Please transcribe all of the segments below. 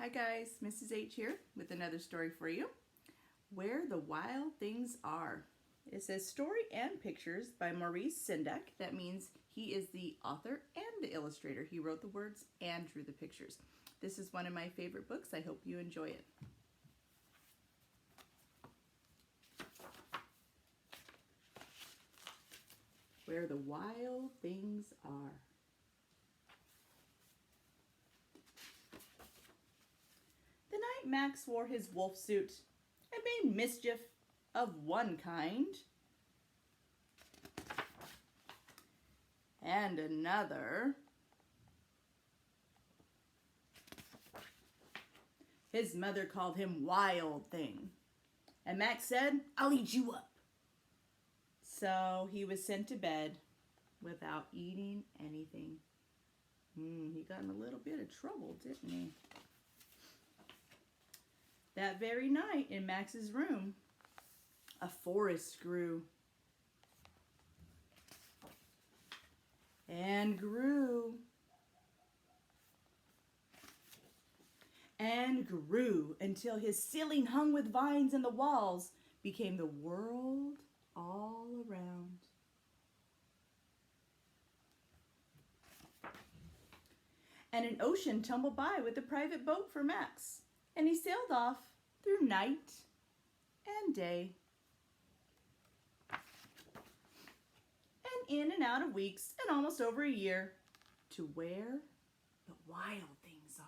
Hi guys, Mrs. H here with another story for you. Where the Wild Things Are. It says story and pictures by Maurice Sendak. That means he is the author and the illustrator. He wrote the words and drew the pictures. This is one of my favorite books. I hope you enjoy it. Where the Wild Things Are. The night Max wore his wolf suit and made mischief of one kind and another, his mother called him Wild Thing, and Max said, "I'll eat you up." So he was sent to bed without eating anything. He got in a little bit of trouble, didn't he? That very night in Max's room, a forest grew and grew and grew until his ceiling hung with vines and the walls became the world all around. And an ocean tumbled by with a private boat for Max, and he sailed off through night and day, and in and out of weeks and almost over a year, to where the wild things are.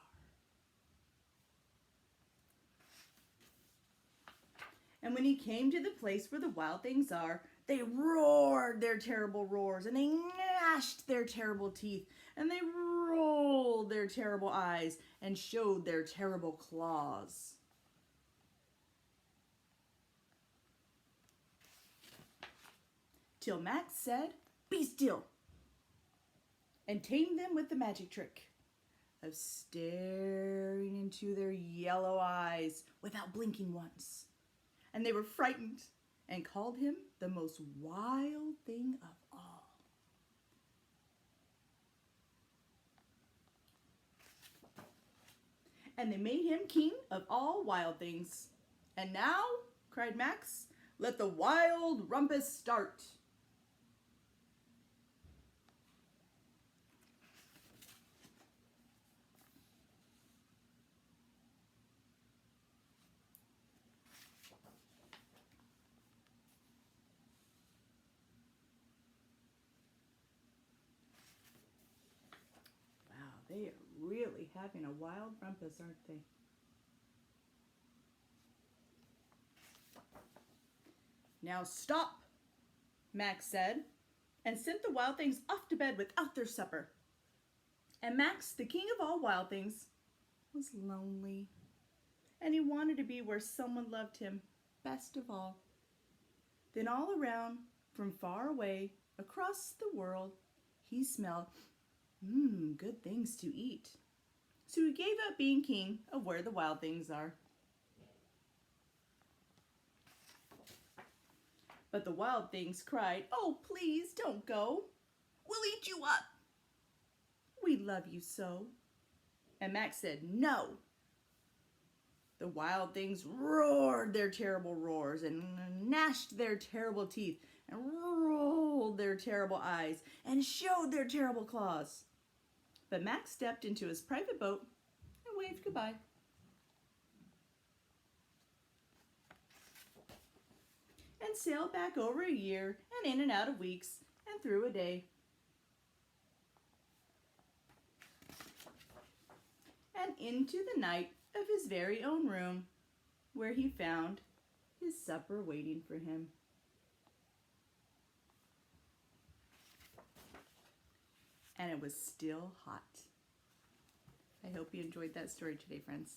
And when he came to the place where the wild things are, they roared their terrible roars, and they gnashed their terrible teeth, and they rolled their terrible eyes, and showed their terrible claws. Till Max said, "Be still," and tamed them with the magic trick of staring into their yellow eyes without blinking once. And they were frightened and called him the most wild thing of all. And they made him king of all wild things. "And now," cried Max, "let the wild rumpus start." Wow, they are really having a wild rumpus, aren't they? "Now stop," Max said, and sent the wild things off to bed without their supper. And Max, the king of all wild things, was lonely, and he wanted to be where someone loved him best of all. Then all around, from far away, across the world, he smelled good things to eat. So he gave up being king of where the wild things are. But the wild things cried, "Oh, please don't go. We'll eat you up. We love you so." And Max said, "No." The wild things roared their terrible roars and gnashed their terrible teeth and rolled their terrible eyes and showed their terrible claws. But Max stepped into his private boat and waved goodbye. And sailed back over a year and in and out of weeks and through a day. And into the night of his very own room, where he found his supper waiting for him. And it was still hot. I hope you enjoyed that story today, friends.